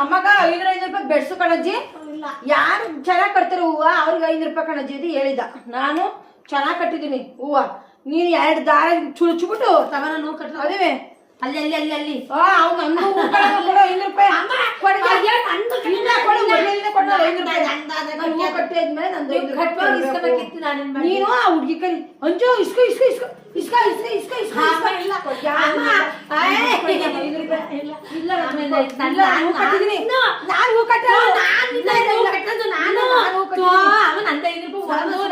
[SPEAKER 1] ಅಮ್ಮಗ 500 ರೂಪಾಯಿ ಬೆಡ್ಸು ಕಣಜ್ಜಿ ಯಾರು ಚೆನ್ನಾಗಿ ಕಟ್ತಾರೆ ಹೂವ ಅವ್ರಿಗೆ 500 ರೂಪಾಯಿ ಕಣಜ್ಜಿ ಅಂತ ಹೇಳಿದ ನಾನು ಚೆನ್ನಾಗಿ ಕಟ್ಟಿದ್ದೀನಿ ಹೂವ ನೀನು 2 ದಾರ ಚುಚ್ಬಿಟ್ಟು
[SPEAKER 2] ತಗೋಣ ಹೂ ಕಟ್ಟ
[SPEAKER 1] ಅದೇ
[SPEAKER 2] ಅಲ್ಲಿ ಅಲ್ಲಿ ಅಲ್ಲಿ ಅಲ್ಲಿ
[SPEAKER 1] ಅವ್ನು ನಂದು ಹೂ ಕೊಡು 500 ರೂಪಾಯಿ ಕಟ್ಟಿ ಆದ್ಮೇಲೆ ನಂದು
[SPEAKER 2] ಇಸ್ಕೋಬೇಕಿತ್ತು ನಾನು
[SPEAKER 1] ನೀನು ಆ ಹುಡುಗಿ ಕರಿ ಅಂಜು ಇಸ್ಕೊ ಇಸ್ಕೊ ಇಸ್ಕೊ ಇಸ್ಕೊ ಇಸ್ಕೊ ಇಸ್ಕೊ ಇಸ್ಕೊ ಇಲ್ಲ ನಾನು ಕಟ್ಟಿದ್ದೀನಿ ನಾನು ಹೂ ಕಟ್ಟ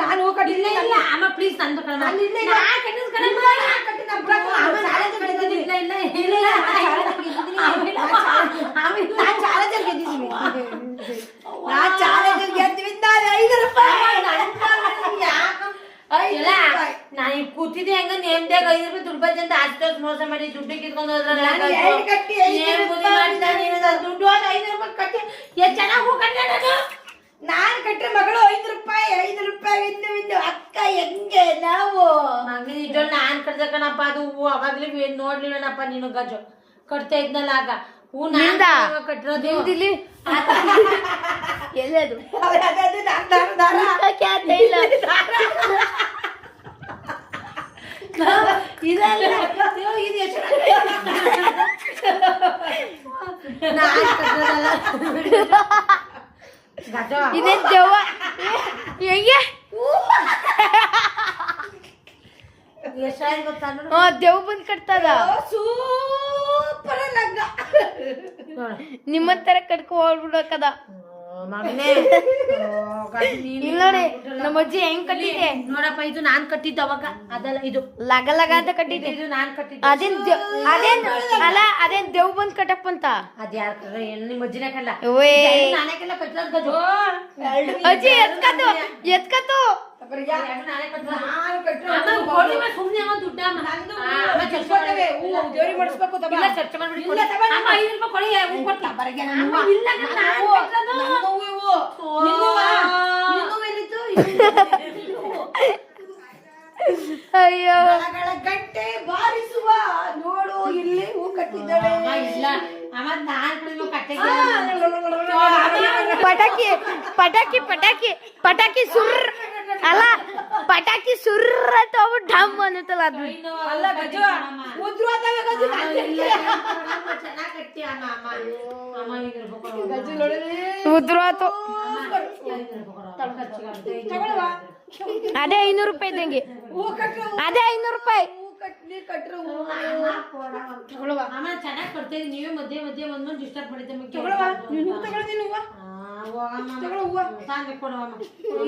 [SPEAKER 1] ನಾನು ಹೂ ಕಟ್ಟಿಲ್ಲ
[SPEAKER 2] ಇಲ್ಲ ಅಮ್ಮ ಪ್ಲೀಸ್ ನಂದು ಕಣ ನಾನು ಕೂತಿದ್ದೆ ಹೆಂಗ ನೇಮ್ದಾಗ 5 ರೂಪಾಯಿ ದುಡ್ಡು ಬಂದ ಅಷ್ಟು ಮೋಸ ಮಾಡಿ ದುಡ್ಡು ಕಿತ್ಕೊಂಡು ದುಡ್ಡು 5 ರೂಪಾಯಿ ಕಟ್ಟಿ ಎಷ್ಟು ಚೆನ್ನಾಗಿ ಹೂ ಕಟ್ಟ
[SPEAKER 1] ನಾನ್ ಕಟ್ರೆ ಮಗಳು 5 ರೂಪಾಯಿ ಇನ್ನು ಅಕ್ಕ ಹೆಂಗೆ ನಾವು
[SPEAKER 2] ಮಗನ ನಿಜ ನಾನ್ ಕಟ್ದೆ ಕಣಪ್ಪ ಅದು ಹೂವು ಅವಾಗ್ಲೇ ನೋಡ್ಲಿಲ್ಲನಪ್ಪ ನೀನು ಗಜು ಕಟ್ತಾ ಇದ್ನಲ್ಲ ಆಗ ಹೂ
[SPEAKER 3] ನಿಂದ
[SPEAKER 2] ಕಟ್ಟಿರೋದು
[SPEAKER 3] ನಿಂದಿಲ್ಲಿ ಎಲ್ಲದು
[SPEAKER 1] ದಾರ
[SPEAKER 3] ಕ್ಯಾತ ಇಲ್ಲ
[SPEAKER 1] ಇದಲ್ಲ ಇದು ಎಷ್ಟು
[SPEAKER 2] ನಾನ್ ಕಟ್ಟಿರೋದಲ್ಲ.
[SPEAKER 3] ಇದೇ ದೆವ್ವ ಹೆಂಗೆ
[SPEAKER 2] ಎಷ್ಟಾಗಿ ಗೊತ್ತಾ ನೋಡು.
[SPEAKER 3] ದೆವ್ವ ಬಂದ್ ಕಟ್ತದ
[SPEAKER 1] ಸೂಪರ್ ಲಗ್ನ
[SPEAKER 3] ನಿಮ್ಮ ತರ ಕಟ್ಕೊ ಹೋಗ್ಬಿಡಕದ
[SPEAKER 2] ಮಗನೇ
[SPEAKER 3] ಇಲ್ಲ ನೋಡಿ ನಮ್ಮ ಅಜ್ಜಿ ಹೆಂಗ್ ಕಟ್ಟಿದ್ದೆ
[SPEAKER 2] ನೋಡಪ್ಪ, ಇದು ನಾನ್ ಕಟ್ಟಿದ್ದು ಅವಾಗ, ಅದಲ್ಲ ಇದು
[SPEAKER 3] ಲಗ ಲಗ ಅಂತ ಕಟ್ಟಿದ್ದೆ.
[SPEAKER 2] ಇದು ನಾನ್ ಕಟ್ಟಿದ್ದು.
[SPEAKER 3] ಅದೇನ್ ಅಲ್ಲ ಅದೇನ್ ದೆವ್ವ ಬಂದ್ ಕಟ್ಟಪ್ಪಂತ
[SPEAKER 2] ಅದ್ ಯಾರ ನಿಮ್ಮ ಅಜ್ಜಿನ ಕಲ್ಲ
[SPEAKER 3] ಓಯ್
[SPEAKER 2] ನಾನೇ ಕಲ್ಲ ಕಟ್ಟಿರೋದು ಗಜು.
[SPEAKER 3] ಅಜ್ಜಿ ಎತ್ಕತ್ತು ಎತ್ಕತ್ತು
[SPEAKER 2] ನಾನೇ ಕಟ್ಟಿರೋದು. ಕೊಡಿ ಮತ್ತೆ ಸುಮ್ನೆ ಅಮ್ಮ ದುಡ್ಡ ಅಮ್ಮ. ಅಮ್ಮ ಚರ್ಚೆ ಮಾಡ್ಬೇಕು.
[SPEAKER 1] ದೇವ್ರಿಗೆ ಮಾಡಿಸ್ಬೇಕು ತಗೋ.
[SPEAKER 2] ಇಲ್ಲ, ಚರ್ಚೆ ಮಾಡ್ಬಿಡಿ.
[SPEAKER 1] ಇಲ್ಲ, ತಗೋ.
[SPEAKER 2] ಅಮ್ಮ 5 ರೂಪಾಯಿ ಕೊಡಿ, ಹೂ ಕೊಡ್ತೀನಿ.
[SPEAKER 1] ಬರಗೆ
[SPEAKER 2] ಅಮ್ಮ, ಇಲ್ಲ ಕಣೆ, ನಾನ್ ಕಟ್ಟಿರೋದು.
[SPEAKER 3] ಅಯ್ಯೋ
[SPEAKER 1] ಗಂಟೆ ಬಾರಿಸುವ ನೋಡು ಇಲ್ಲಿ ಹೂ ಕಟ್ಟಿದ್ದಾಳೆ.
[SPEAKER 2] ಅಮ್ಮ, ಇಲ್ಲ ಅಮ್ಮ, ನಾನ್ ಕಟ್ಟಿರೋ ಕಟ್ಟೆಗೆ
[SPEAKER 3] ಪಟಾಕಿ ಪಟಾಕಿ ಪಟಾಕಿ ಪಟಾಕಿ ಸುರ್ರ್ ಅಲ್ಲ ಪಟಾಕಿ ಸುರ್ರ್ ಅಂತ ಹೋಗ್ಬಿಟ್ಟು ಡಮ್ ಅನ್ನುತ್ತಲ್ಲ ಅದು
[SPEAKER 1] ಅಲ್ಲ ಗಜು ಉದ್ರು ಅದಾವೆ ಗಜು
[SPEAKER 2] ಚೆನ್ನಾಗ್ ಕಟ್ಟಿ ಅಮ್ಮ. ಅಮ್ಮ ಅಮ್ಮ 5 ರೂಪಾಯಿ ಕೊಡು.
[SPEAKER 1] ಗಜು ನೋಡಿದ್ರೆ
[SPEAKER 3] ಉದ್ರು ಆತು
[SPEAKER 1] ತಗೊಳ್ಳುವ
[SPEAKER 3] ಅದೇ 500 ರೂಪಾಯಿ ಇದ್ದಂಗೆ
[SPEAKER 1] ಹೂ ಕಟ್ಟರು
[SPEAKER 3] ಅದೇ 500 ರೂಪಾಯಿ
[SPEAKER 1] ಹೂ ಕಟ್ಲಿ ಕಟ್ರು
[SPEAKER 2] ತಗೊಳ್ಳುವ. ಅಮ್ಮ ಚೆನ್ನಾಗ್ ಕೊಡ್ತೇವೆ, ನೀವೇ ಮಧ್ಯೆ ಮಧ್ಯೆ ಬಂದ್ಮೇಲೆ ಡಿಸ್ಟರ್ಬ್ ಮಾಡಿದ್ದೆ.
[SPEAKER 1] ತಗೊಳ್ಳುವ ನೀನು ಹೂ ತಗೊಳ್ತೀನಿ ಹೂವ ತಗೊಳ್ಳು ಹೂವ
[SPEAKER 2] ತಾಂದೆ ಕೊಡವ ಅಮ್ಮ.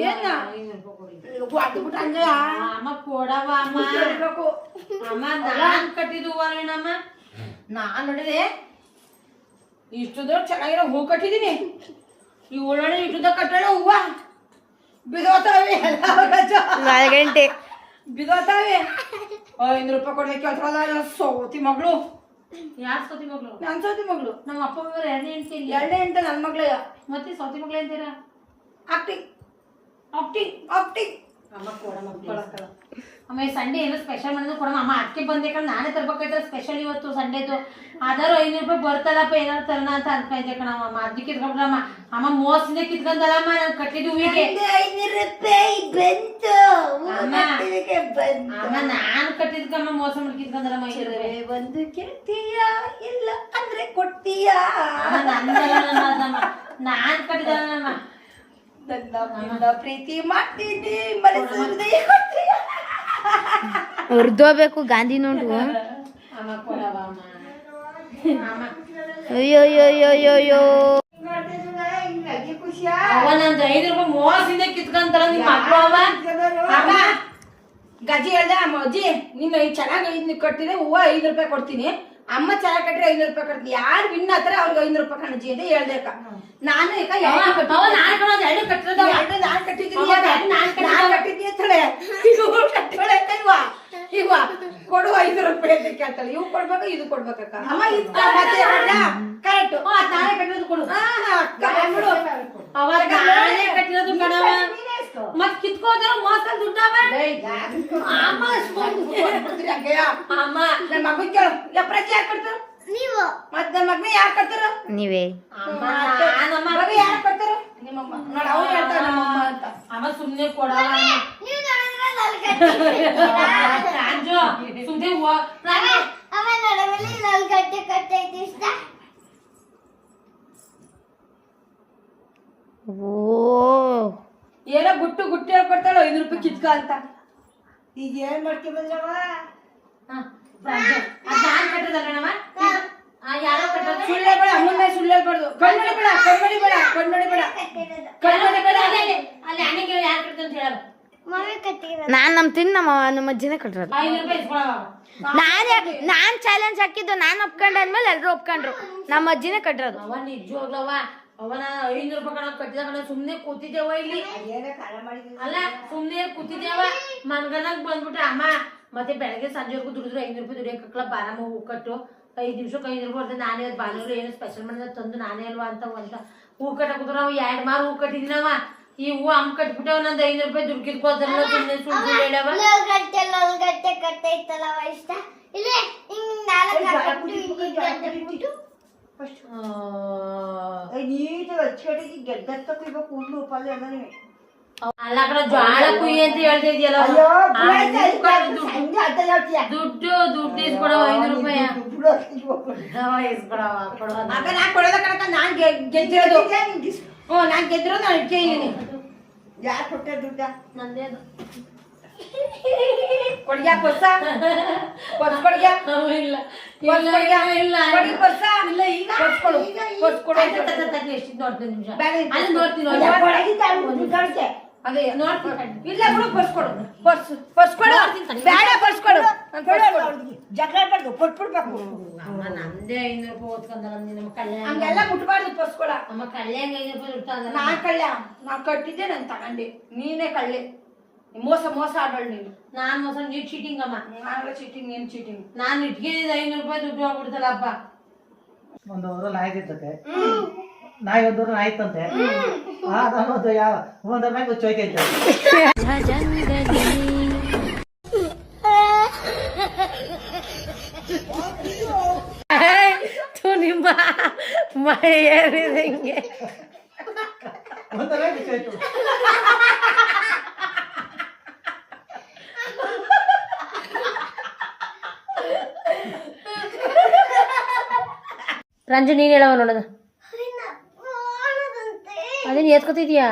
[SPEAKER 1] ಏನ
[SPEAKER 2] 500 ರೂಪಾಯಿ ಕೊಡಿ.
[SPEAKER 1] ಹೂ ಹಾಕ್ಬಿಟ್ಟು ಹಂಗೆ
[SPEAKER 2] ಅಮ್ಮ ಕೊಡವ ಅಮ್ಮ.
[SPEAKER 1] ಇರ್ಬೇಕು.
[SPEAKER 2] ಅಮ್ಮ ನಾನ್ ಕಟ್ಟಿದ್ದು ಹೂವನೇನಮ್ಮ.
[SPEAKER 1] ನಾನ್ ನೋಡಿದೆ ಇಷ್ಟು ದೊಡ್ಡ ಚೆನ್ನಾಗಿರೋ ಹೂ ಕಟ್ಟಿದೀನಿ, ಈ ಒಳ್ಳೊಳ್ಳೆ ಇಷ್ಟುದ ಕಟ್ಟಳೆ ಹೂವ ಬಿದೋತಾವೆ ಗಜು
[SPEAKER 3] 4 ಗಂಟೆ
[SPEAKER 1] ಬಿದೋತಾವೆ. 500 ರೂಪಾಯಿ ಕೊಡ್ಬೇಕು ಕೇಳ್ತಾಳ ಸೋತಿ ಮಗಳು.
[SPEAKER 2] ಯಾರ್ ಸೌತಿ ಮಗಳು?
[SPEAKER 1] ನಾನ್ ಸೋತಿ ಮಗಳು.
[SPEAKER 2] ನಮ್ಮ ಅಪ್ಪ ಅವ್ರ 2ನೇ ಹೆಂಡತಿ ಇಲ್ಲ.
[SPEAKER 1] 2ನೇ ಹೆಂಡತಿ ನನ್ ಮಗಳಯ್ಯ.
[SPEAKER 2] ಮತ್ತೆ ಸೌತಿ ಮಗಳು ಅಂತೀರಾ?
[SPEAKER 1] ಆಕ್ಟಿಂಗ್ ಆಕ್ಟಿಂಗ್ ಆಕ್ಟಿಂಗ್
[SPEAKER 2] ಅಮ್ಮ ಕೊಡಮ್ಮ please. ಅಮ್ಮ ಈ ಸಂಡೇ ಏನೋ ಸ್ಪೆಷಲ್ ಮಾಡಿದ್ರು ಕೊಡಮ್ಮ. ಅಮ್ಮ ಅದಕ್ಕೆ ಬಂದೆ ಕಣ, ನಾನೇ ತರ್ಬೇಕಾಯ್ತು ಸ್ಪೆಷಲ್ ಇವತ್ತು ಸಂಡೇದು. ಆದರೂ 500 ರೂಪಾಯಿ ಬರ್ತಲ್ಲಪ್ಪ ಏನಾದ್ರು ತರೋಣ ಅಂತ ಅನ್ಕೊಂಡೆ ಕಣಮ್ಮ. ಅದಕ್ಕೆ ಕಿತ್ಕೊಂಡ್ರಮ್ಮ. ಅಮ್ಮ ಮೋಸದಿಂದ ಕಿತ್ಕೊಂಡಲ್ಲಮ್ಮ ನಾನು ಕಟ್ಟಿದ್ದು ಹೂವಿಗೆ.
[SPEAKER 1] 500 ರೂಪಾಯಿ ಬಂತು
[SPEAKER 2] ಅಮ್ಮ
[SPEAKER 1] ಬಂತು.
[SPEAKER 2] ಅಮ್ಮ ನಾನು ಕಟ್ಟಿದ್ಕಮ್ಮ ಮೋಸ ಮಾಡಿ ಕಿತ್ಕೊಂಡಲ್ಲಮ್ಮ 500 ರೂಪಾಯಿ.
[SPEAKER 1] ಒಂದು ಕೇಳ್ತೀಯಾ ಇಲ್ಲ ಅಂದ್ರೆ ಕೊಡ್ತೀಯಾ?
[SPEAKER 2] ಅಮ್ಮ ನಂದಲ್ಲ ಅದಮ್ಮ, ನಾನ್ ಕಟ್ಟಿದಲ್ಲಮ್ಮ.
[SPEAKER 1] ನನ್ನ ಪ್ರೀತಿ ಮಾಡ್ತೀನಿ ಮನಸ್ಸು ಕೊಡ್ತೀಯಾ?
[SPEAKER 3] ಉರ್ದೋಬೇಕು ಗಾಂಧಿ ನೋಡು
[SPEAKER 2] ಅಮ್ಮ ಕೊಡವ ಅಮ್ಮ. ಅಮ್ಮ
[SPEAKER 3] ಅಯ್ಯೋ ಅಯ್ಯೋ ಅಯ್ಯೋ ಅಯ್ಯೋ ಅಯ್ಯೋ
[SPEAKER 1] ಖುಷಿಯಾ?
[SPEAKER 2] ಅವ ನಂದು 5 ರೂಪಾಯಿ ಮೋಸದಿಂದ ಕಿತ್ಕೊಂತಾರ ನಿಮ್ಮ ಮಕ್ಕಳು ಅವ.
[SPEAKER 1] ಅಮ್ಮ ಗಜಿ ಹೇಳ್ದೆ ಅಮ್ಮ ಅಜ್ಜಿ ನೀನು ಚೆನ್ನಾಗಿ ಕಟ್ಟಿದ್ರೆ ಹೂವ 5 ರೂಪಾಯಿ ಕೊಡ್ತೀನಿ, ಅಮ್ಮ ಚೆನ್ನಾಗಿ ಕಟ್ಟಿದ್ರೆ 500 ರೂಪಾಯಿ ಕೊಡ್ತೀನಿ, ಯಾರು ವಿನ್ ಆತಾರೆ ಅವ್ರಿಗೆ 500 ರೂಪಾಯಿ ಕಣಜಿ ಅಂತ ಹೇಳ್ದೆ ಅಕ್ಕ. ನಾನು ಈಗ
[SPEAKER 2] ಅವ ನಾನ್ ಕಣೋದು 2 ಕಟ್ಟಿರೋದು.
[SPEAKER 1] ನಾನ್ ಕಟ್ಟಿದ್ದೀನಿ
[SPEAKER 2] ಅವ ನಾನ್
[SPEAKER 1] ಕಟ್ಟಿದ್ದೀನಿ ಅಂತಾಳೆ. ಇವ್ಳು ಕಟ್ಟಿದ್ದಾಳೆ ಅಂತ ಇವ ಕೊಡು 5 ರೂಪಾಯಿ ಅಂತ ಕೇಳ್ತಾಳೆ. ಇವ್ ಕೊಡ್ಬೇಕು ಇದು ಕೊಡ್ಬೇಕಕ್ಕ. ಅಮ್ಮ ಇದು ಕರೆಕ್ಟ್
[SPEAKER 2] ನಾನೇ ಕಟ್ಟಿರೋದು ಕೊಡು.
[SPEAKER 1] ಅಕ್ಕ ಬಿಡು.
[SPEAKER 2] ಅವಾಗ ನಾನೇ ಕಟ್ಟಿರೋದು ಕಣವ. ಮತ್ ಕಿತ್ಕೋದ್ರ ಮೋಸ ದುಡ್ಡವ. ಅಮ್ಮ ಅಮ್ಮ
[SPEAKER 1] ನನ್ನ ಮಗನ್ ಕೇಳು ಪ್ರಜೆ ಯಾರು ಕೊಡ್ತಾರ ನೀವು? ಮತ್ ನನ್ನ ಮಗನ ಯಾರು ಕೊಡ್ತಾರ?
[SPEAKER 3] ನೀವೇ
[SPEAKER 2] ಅಮ್ಮ ನಾನಮ್ಮ
[SPEAKER 1] ಮಗ ಯಾರು ಕೊಡ್ತಾರ? ನಿಮ್ಮಮ್ಮ. ನೋಡಿ ಅವ್ರು ಹೇಳ್ತಾರ ನಮ್ಮಮ್ಮ ಅಂತ.
[SPEAKER 2] ಅಮ್ಮ ಸುಮ್ನೆ ಕೊಡವ. ಅಂಜು ಸುಮ್ನೆ
[SPEAKER 3] ಓ
[SPEAKER 1] ಏನೋ ಗುಟ್ಟು ಗುಟ್ಟು ಹೇಳ್ಕೊಡ್ತಾಳ 5 ರೂಪಾಯಿ ಕಿತ್ಕ ಅಂತ. ಈಗ ಏನ್ ಮಾಡ್ಕೊ ಬಂದ್ರವ?
[SPEAKER 2] ನಾನ್ ಕಟ್ಟಿದಲ್ಲಮ್ಮ. ಯಾರೋ ಕಟ್ಟೋದು
[SPEAKER 1] ಸುಳ್ಳು ಬೇಡ, ಅಮ್ಮನ ಸುಳ್ಳು ಹೇಳ್ಬಾರ್ದು. ಕಣ್ಣೊಡಿ ಬೇಡ ಕಣ್ಣೊಡಿ ಬೇಡ ಕಣ್ಣೊಡಿ ಬೇಡ ಕಣ್ಣೊಡಿ ಬೇಡ.
[SPEAKER 2] ಅಲ್ಲಿ ಅಣ್ಣಗೆ ಯಾರು ಕಟ್ಟಿದ ಅಂತ ಹೇಳಲ್ಲ.
[SPEAKER 3] ನಾನ್ ನಂಬ್ತೀನಿ ನಮ್ಮ ಅಜ್ಜಿನೇ ಕಟ್ಟಿರೋದು.
[SPEAKER 2] 5 ರೂಪಾಯಿ ಇಸ್ಕೊಳವ.
[SPEAKER 3] ನಾನ್ ಚಾಲೆಂಜ್ ಹಾಕಿದ್ದು ನಾನ್ ಒಪ್ಕೊಂಡ ಅಂದ್ಮೇಲೆ ಎಲ್ರು ಒಪ್ಕೊಂಡ್ರು. ನಮ್ಮ ಅಜ್ಜಿನೇ ಕಟ್ಟಿರೋದು.
[SPEAKER 2] ಅವ ನಿಜವಾಗ್ಲವ ಅವನ 500 ರೂಪಾಯಿ ಕಣ ಕಟ್ಟಿದ ಕಣ. ಸುಮ್ನೆ ಕೂತಿದ್ದೇವ ಇಲ್ಲಿ. ಅಲ್ಲ ಸುಮ್ನೆ ಕೂತಿದ್ದೇವ. ಮನ್ಗನಾಗ ಬಂದ್ಬಿಟ್ರೆ ಅಮ್ಮ ಮತ್ತೆ ಬೆಳಗ್ಗೆ ಸಂಜೆವರೆಗೂ ದುಡಿದ್ರು 500 ರೂಪಾಯಿ ದುಡಿಯಕ್ಕಲ್ಲ. ಬಾರಮ್ಮ ಹೂ ಕಟ್ಟು 5 ನಿಮಿಷಕ್ಕೆ 500 ರೂಪಾಯಿ ಬರ್ತದೆ. ನಾನೇ ಅದು ಭಾನುವಾರ ಏನು ಸ್ಪೆಷಲ್ ಮಾಡಿದ ತಂದು ನಾನೇ ಅಲ್ವಾ ಅಂತ ಹೂ ಕಟ್ಟಕೂತ್ರ ನಾವು 2 ಮಾರು ಹೂ ಕಟ್ಟಿದಿನವ. ಈ ಹೂ ಅಮ್ಮ ಕಟ್ಬಿಟ್ಟವ. ನಂದು 500 ರೂಪಾಯಿ ದುಡ್ಡು ಕಿತ್ಕೋತಾರಲ್ಲ ಸುಮ್ಮನೆ ಸುಳ್ಳು ಹೇಳವ.
[SPEAKER 1] ನೀಟಾಗಿ ಹಚ್ಕಡೆಗೆ ಗೆದ್ದತ್ತ ಕುಯ್ಬೇಕು ಕೂದಲು ಪಲ್ಯ ಎಲ್ಲ ನೀವೆ
[SPEAKER 2] ಅಲ್ಲ ಕಡೆ ಜ್ವಾಳ ಕುಯ್ಯಿ ಅಂತ ಹೇಳ್ತಾ ಇದೆಯಲ್ಲ
[SPEAKER 1] ಅಯ್ಯೋ
[SPEAKER 2] ದುಡ್ಡು ಇಸ್ಕೊಡವ 500 ರೂಪಾಯಿ ಇಸ್ಕೊಡವ ಕೊಡವ
[SPEAKER 1] ಆಗ ನಾನ್ ಕೊಡೋದ ಕಣಕ ನಾನ್ ಗೆದ್ದಿರೋದು ನಾನ್ ಗೆದ್ದಿರೋದು ನಾನು ಇಟ್ಕೊಂಡಿದ್ದೀನಿ ಯಾರು ಕೊಟ್ಟೆ ದುಡ್ಡ
[SPEAKER 2] ನಂದೇ ಅದು
[SPEAKER 1] ಕೊಡ್ಗ್ಯಾ ಪರ್ಸ ಕೊಡ್ಗ್ಯಾ
[SPEAKER 2] ಇಲ್ಲ
[SPEAKER 1] ಇಲ್ಲ ಕೊಡಿ ಪರ್ಸ
[SPEAKER 2] ಇಲ್ಲ ಈಗ
[SPEAKER 1] ಕೊಡು
[SPEAKER 2] ಎಷ್ಟು ನೋಡ್ತೀನಿ ನಿಮಿಷ
[SPEAKER 1] ಬ್ಯಾಗ್
[SPEAKER 2] ಅಲ್ಲಿ ನೋಡ್ತೀನಿ
[SPEAKER 1] ಅದೇ
[SPEAKER 2] ನೋಡ್ತೀನಿ
[SPEAKER 1] ಇಲ್ಲ ಬಿಡು ಪರ್ಸ್ ಕೊಡು ಪರ್ಸ್ ಕೊಡು ಬೇಡ ಪರ್ಸ್ ಕೊಡು ಜಗಳ ಪಡ್ದು ಕೊಟ್ಬಿಡ್ಬೇಕು
[SPEAKER 2] ನಮ್ದೇ 500 ರೂಪಾಯಿ ಓದ್ಕೊಂಡ ನಮ್ಮ ಕಲ್ಯಾಣ
[SPEAKER 1] ಹಂಗೆಲ್ಲ ಮುಟ್ಬಾರ್ದು ಪರ್ಸ್ ಕೊಡ
[SPEAKER 2] ನಮ್ಮ ಕಲ್ಯಾಣ 500 ರೂಪಾಯಿ ಇರ್ತಾನ
[SPEAKER 1] ನಾನ್ ಕಳ್ಳ ನಾನ್ ಕಟ್ಟಿದ್ದೆ ನಾನು ತಗೊಂಡೆ ನೀನೇ ಕಳ್ಳೆ ಮೋಸ ಆಡೋಳು ನೀನು
[SPEAKER 2] ನಾನ್ ಮೋಸ ನೀಟ್ ಚೀಟಿಂಗ್ ಅಮ್ಮ
[SPEAKER 1] ನಾನೆಲ್ಲ ಚೀಟಿಂಗ್ ಏನ್ ಚೀಟಿಂಗ್
[SPEAKER 2] ನಾನು ಇಟ್ಕೊಂಡಿದ್ದೆ 500 ರೂಪಾಯಿ ದುಡ್ಡು ಹೋಗ್ಬಿಡ್ತಲ್ಲಪ್ಪ
[SPEAKER 4] ಒಂದು ಊರಲ್ಲಿ ಆಯ್ತಿರ್ತತೆ ನಾಯಿ ಒಂದು ಊರಲ್ಲಿ ಆಯ್ತಂತೆ ಅದೊಂದು ಯಾವ ಒಂದ್ರ ಮ್ಯಾಗ ಚೋಯ್ಕೈತೆ
[SPEAKER 2] ನಿಮ್ಮ ಏನಿದೆ
[SPEAKER 4] ಒಂದ್ರ ಮ್ಯಾಗ ಚೋಯ್ತು
[SPEAKER 2] ರಂಜು ನೀನ್ ಹೇಳವ ನೋಡೋದು ಅದೇನು ಎತ್ಕೊತಿದ್ಯಾ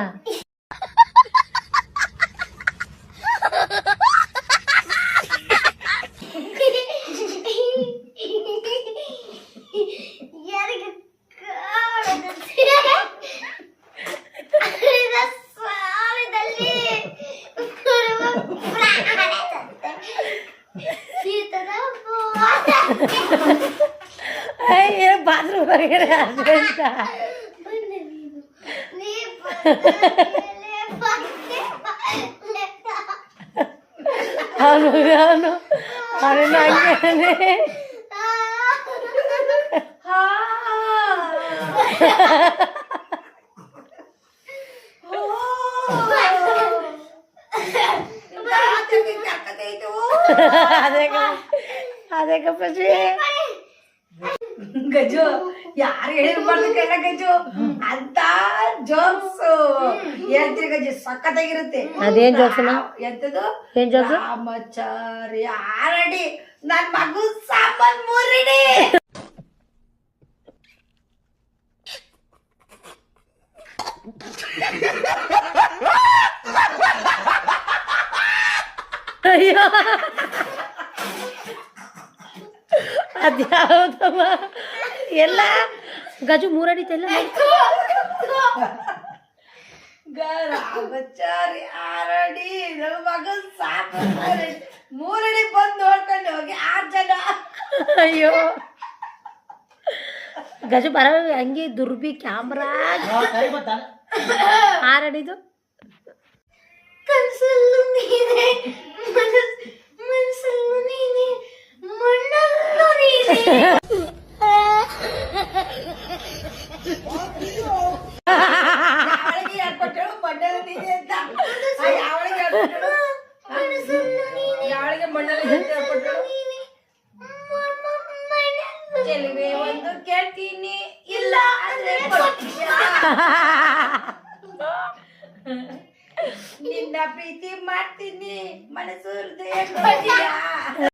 [SPEAKER 2] ಬಾತ್ರೂಮ್ ಹೊರಗಡೆ ಅಂತ ಅವನು ಹಂಗೆ ಅದೇ ಕಪ್ಪಿ
[SPEAKER 1] ಗಜು ಯಾರು ಹೇಳಿರ್ಬಾರ್ದಕ್ಕೆಲ್ಲ ಗಜು ಅಂತ ಜೋಕ್ಸ್ ಹೇಳ್ತೀರಿ ಗಜು ಸಖತ್ತಾಗಿರುತ್ತೆ
[SPEAKER 2] ಅದೇನ್ ಜೋಕ್ಸನ
[SPEAKER 1] ಎಂತದು
[SPEAKER 2] ಏನ್ ಜೋಕ್ಸ್
[SPEAKER 1] ರಾಮಚಾರಿ ಆರಡಿ ನನ್ ಮಗು ಸಾಮಾನ್ ಮೂರಡಿ
[SPEAKER 2] ಅಯ್ಯೋ ಅದ್ಯಾವ್ದಮ್ಮ ಎಲ್ಲ ಗಜು ಮೂರಡಿತೆಲ್ಲ
[SPEAKER 1] ರಾಮಚಾರಿ ಆರಡಿ ನನ್ ಮಗು ಸಾಮಾನ್ ಮೂರಡಿ ಬಂದು ನೋಡ್ಕೊಂಡು ಹೋಗಿ 6 ಜನ
[SPEAKER 2] ಅಯ್ಯೋ ಗಜು ಬರ ಹಂಗೆ ದುರ್ಬಿ ಕ್ಯಾಮ್ರಾ ಆರಡಿದು
[SPEAKER 3] ಕನ್ಸಲ್ಲು ನೀನೆ ಮನಸ್ಸಲ್ಲು ನೀನೆ ಮಣ್ಣಲ್ಲೂ ನೀನೆ
[SPEAKER 1] ಯಾವಳಿಗೆ ಹೇಳ್ಕೊಟ್ಟಳು ಮಣ್ಣಲ್ಲಿ ನೀನೆ ಅಂತ ಯಾವಳಿಗೆ ಹೇಳ್ಕೊಟ್ಟಳು ಯಾವಳಿಗೆ ಮಣ್ಣಲ್ಲಿ ಹೇಳ್ಕೊಟ್ಟಳು ಚೆಲುವೆ ಒಂದು ಕೇಳ್ತೀನಿ ಇಲ್ಲ ಅಂದ್ರೆ ಕೊಡ್ತೀಯಾ? ನಿನ್ನ ಪ್ರೀತಿ ಮಾಡ್ತೀನಿ ಮನಸ್ಸು ಹೃದಯ ಕೊಡ್ತೀಯಾ?